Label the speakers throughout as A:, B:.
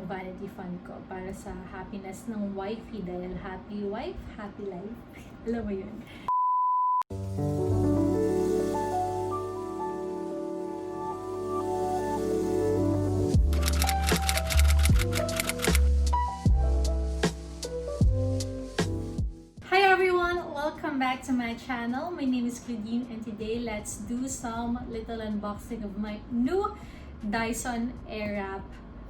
A: vanity fund ko para sa happiness ng wifey dahil happy wife, happy life. Alam mo yun. Hi everyone! Welcome back to my channel. My name is Claudine and today let's do some little unboxing of my new Dyson Airwrap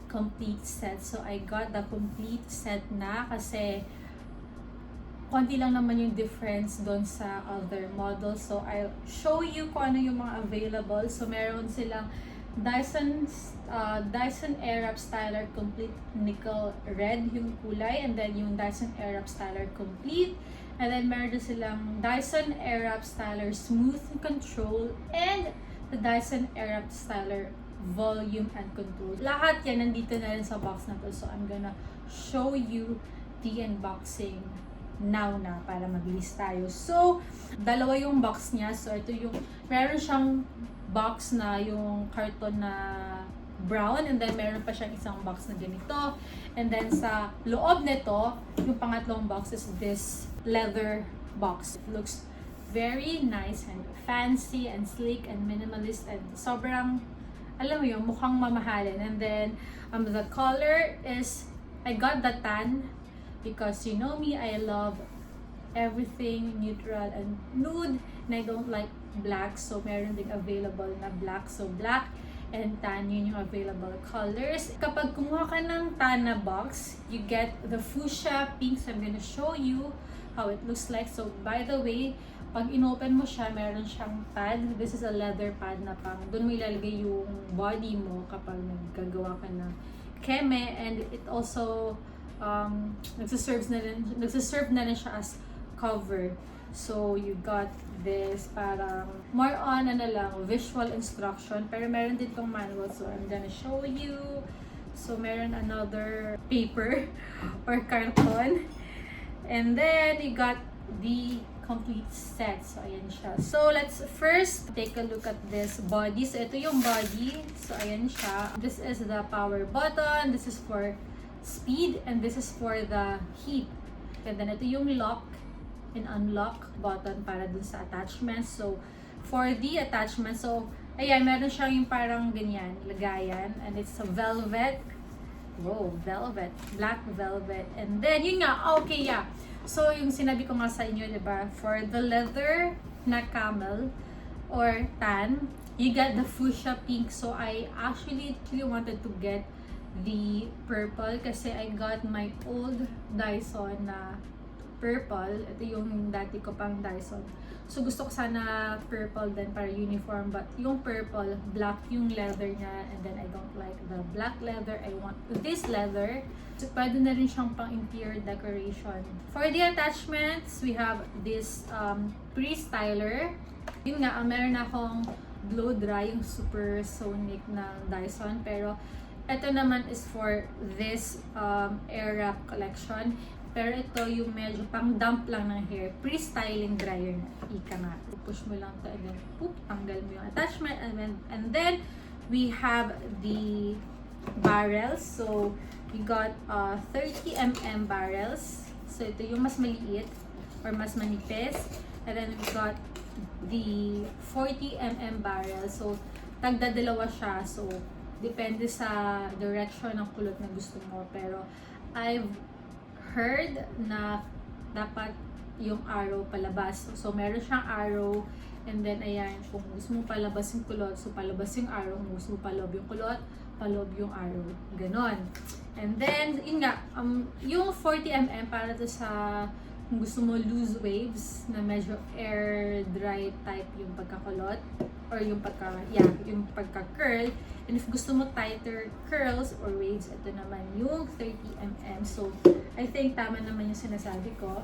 A: complete set. So I got the complete set na kasi konti lang naman yung difference doon sa other models. So I'll show you kung ano yung mga available. So meron silang Dyson Airwrap Styler Complete Nickel Red yung kulay, and then yung Dyson Airwrap Styler Complete, and then meron din silang Dyson Airwrap Styler Smooth Control and the Dyson Airwrap Styler Volume and Control. Lahat yan nandito na rin sa box na to. So I'm gonna show you the unboxing now na para mabilis tayo. So dalawa yung box niya. So ito yung meron siyang box na yung karton na brown, and then meron pa siyang isang box na ganito, and then sa loob nito yung pangatlong box is this leather box. It looks very nice and fancy and sleek and minimalist and sobrang, alam mo yun, mukhang mamahalin. And then the color is, I got the tan because you know me, I love everything neutral and nude, and I don't like black. So meron ding available na black. So black and tan, yun yung available colors. Kapag kumuha ka ng tan na box, you get the fuchsia pink. So I'm gonna show you how it looks like. So by the way, pag inopen mo siya, meron siyang pad. This is a leather pad na pang doon mo ilalagay yung body mo kapag naggagawa ka ng keme, and it also nagsiserve na rin siya as cover. So you got this parang more on ano lang, visual instruction, pero meron din tong manual. So I'm gonna show you. So meron another paper or karton, and then you got the complete set. So ayan siya. So let's first take a look at this body. So ito yung body. So ayan siya. This is the power button. This is for speed, and this is for the heat. And then ito yung lock and unlock button para dun sa attachments. So for the attachment, so ayan, meron siyang yung parang ganyan, lagayan, and it's a velvet. Whoa, velvet, black velvet. And then yun nga, okay, yeah. So yung sinabi ko nga sa inyo, diba, for the leather na camel or tan, you get the fuchsia pink. So I actually wanted to get the purple kasi I got my old Dyson na purple. Ito yung dati ko pang Dyson. So gusto ko sana purple din para uniform, but yung purple, black yung leather niya, and then I don't like the black leather. I want this leather. So pwede na rin siyang pang interior decoration. For the attachments, we have this pre-styler. Yun nga, meron akong blow dry, yung super sonic ng Dyson, pero ito naman is for this Airwrap collection. Pero ito yung medyo pang dump lang ng hair. Pre-styling dryer na. Ika nga. Push mo lang ito and then poop, tanggal mo yung attachment. And then we have the barrels. So we got 30mm barrels. So ito yung mas maliit or mas manipis. And then we got the 40mm barrels. So tagdadalawa siya. So depende sa direction ng kulot na gusto mo. Pero I've heard na dapat yung arrow palabas. So meron siyang arrow, and then ayan, kung gusto mo palabas yung kulot, so palabas yung arrow. Kung gusto mo palob yung kulot, palob yung arrow. Ganon. And then, yun nga, yung 40mm para to sa kung gusto mo loose waves na medyo air dry type yung pagkakulot or yung yung pagka-curl. And if gusto mo tighter curls or waves, ito naman yung 30mm. So I think tama naman yung sinasabi ko.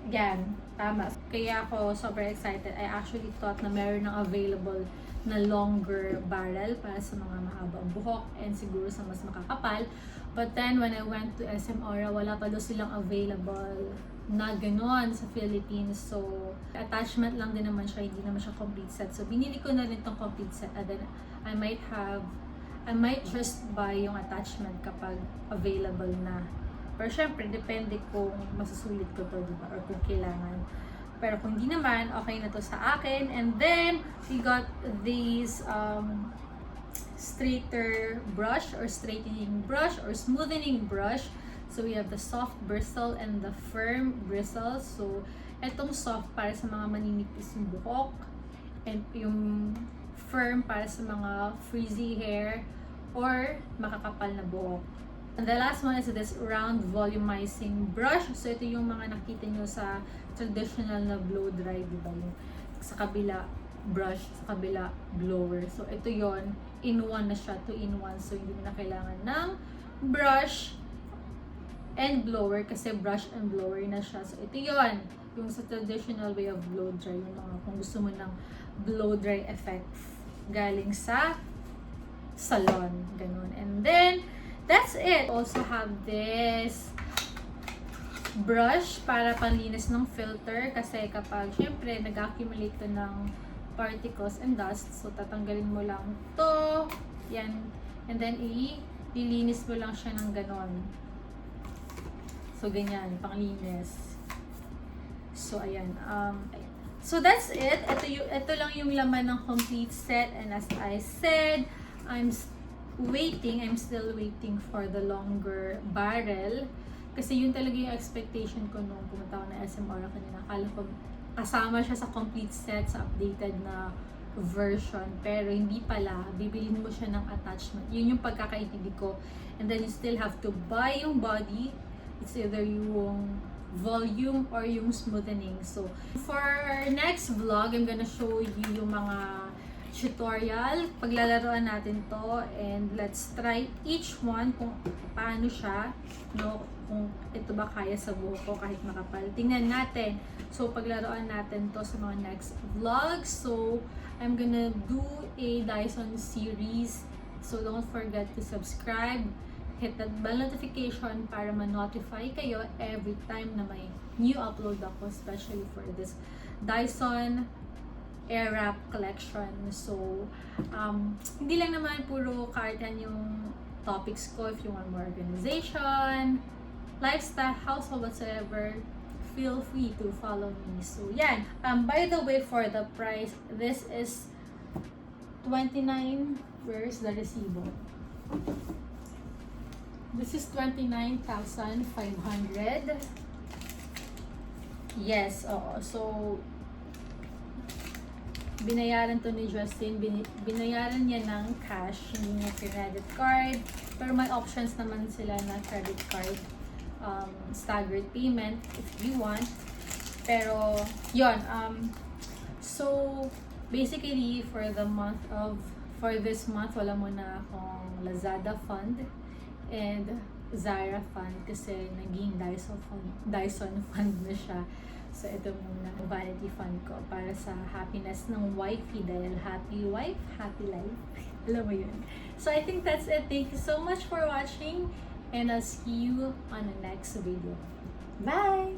A: Yan, tama. Kaya ako super excited. I actually thought na meron ng available na longer barrel para sa mga mahabang buhok and siguro sa mas makakapal. But then when I went to SM Aura, wala pa daw silang available na ganon sa Philippines. So attachment lang din naman siya, hindi naman siya complete set. So binili ko na rin tong complete set, and then I might have I might just buy yung attachment kapag available na. Pero syempre, depende kung masusulit ko to, diba? Or kung kailangan. Pero kung hindi naman, okay na to sa akin. And then, we got these straighter brush or straightening brush or smoothening brush. So, we have the soft bristle and the firm bristle. So, etong soft para sa mga maninipis yung buhok. And yung firm para sa mga frizzy hair or makakapal na buhok. And the last one is this round volumizing brush. So, ito yung mga nakita nyo sa traditional na blow dry, diba? Yung sa kabila brush, sa kabila blower. So, ito yon in one na siya, 2-in-1. So, hindi mo na kailangan ng brush and blower kasi brush and blower na siya. So, ito yon yung sa traditional way of blow dry. Yung mga kung gusto mo ng blow dry effects galing sa salon. Ganun. And then, that's it. Also have this brush para panlinis ng filter kasi kapag syempre nag-accumulate to ng particles and dust, so tatanggalin mo lang to, yan, and then ililinis mo lang siya ng ganon. So ganyan, panglinis. So ayan, so that's it. Ito lang yung laman ng complete set, and as I said, I'm still waiting for the longer barrel. Kasi yun talaga yung expectation ko nung pumunta ako na SM Aura kanina. Akala ko kasama siya sa complete set, sa updated na version. Pero hindi pala. Bibilin mo siya ng attachment. Yun yung pagkakaintindi ko. And then you still have to buy yung body. It's either yung volume or yung smoothening. So, for our next vlog, I'm gonna show you yung mga tutorial. Paglalaroan natin to, and let's try each one kung paano siya, no, kung ito ba kaya sa buhok ko kahit makapal. Tingnan natin. So, paglaruan natin to sa mga next vlogs. So, I'm gonna do a Dyson series. So, don't forget to subscribe. Hit that bell notification para ma-notify kayo every time na may new upload ako, especially for this Dyson Airwrap collection. So, hindi lang naman puro carton yung topics ko. If you want more organization, lifestyle, household, whatsoever, feel free to follow me. So, yan. By the way, for the price, this is 29. Where's the resibo? This is 29,500. Yes, oo. So, binayaran to ni Justin. Binayaran niya ng cash, hindi niya credit card. Pero may options naman sila na credit card. Staggered payment if you want. Pero, yon. So, basically, for this month, wala muna akong Lazada fund and Zara fund kasi naging Dyson fund na siya. So, ito muna, vanity fund ko para sa happiness ng wifey dahil happy wife, happy life. Alam mo yun. So, I think that's it. Thank you so much for watching, and I'll see you on the next video. Bye!